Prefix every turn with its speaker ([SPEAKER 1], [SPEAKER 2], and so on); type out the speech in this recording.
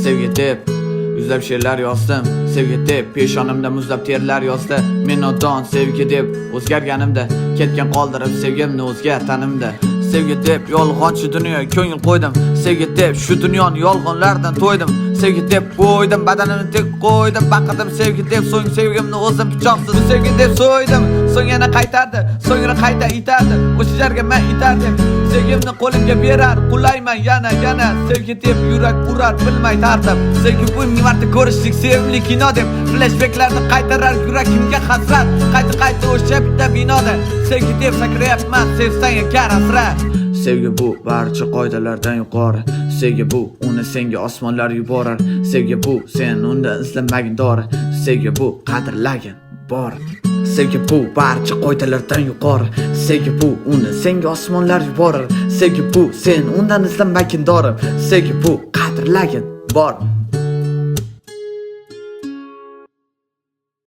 [SPEAKER 1] Sevgi deb yuzlab she'rlar yozdim. Sevgi deb peshonamda muzlab terlar yozdi. Men nodon sevgi deb o'zgarganimda ketgan qoldirib sevgimni o'zga tanimda. Sevgi deb yolg'onchi dunyoga ko'ngil qo'ydim. Sevgi deb shu dunyoni yolg'onlardan to'ydim. Sevgi deb qo'ydim badanimni tek qo'ydim. Baqirdim sevgi deb so'ng sevgimni o'zim pichoqsiz sevgi deb so'ydim. So'ng yana qaytardi, so'ngra qayta itardi. O'sha jarga men itardim. Sevgimni qo'limga berar, qulayman yana sevgi deb yurak urar bilmay tartib. Sevgi bu ming marta ko'rishlik sevimli kino deb flashbacklarni qaytarar yuragimga hasrat. Qayta o'sha bitta binoda sevgi deb sakrayapman sevsang agar asra. Sevgi bu barcha qoidalardan yuqori. Sevgi bu uni senga osmonlar yuborar. Sevgi bu sen unda izlamagin dori. Sevgi bu qadrlagin bor. Sevgi bu barcha qoidalardan yuqori. Sevgi bu uni senga osmonlar yuborar. Sevgi bu sen undan izlamagin dori. Sevgi bu qadrlagin bor.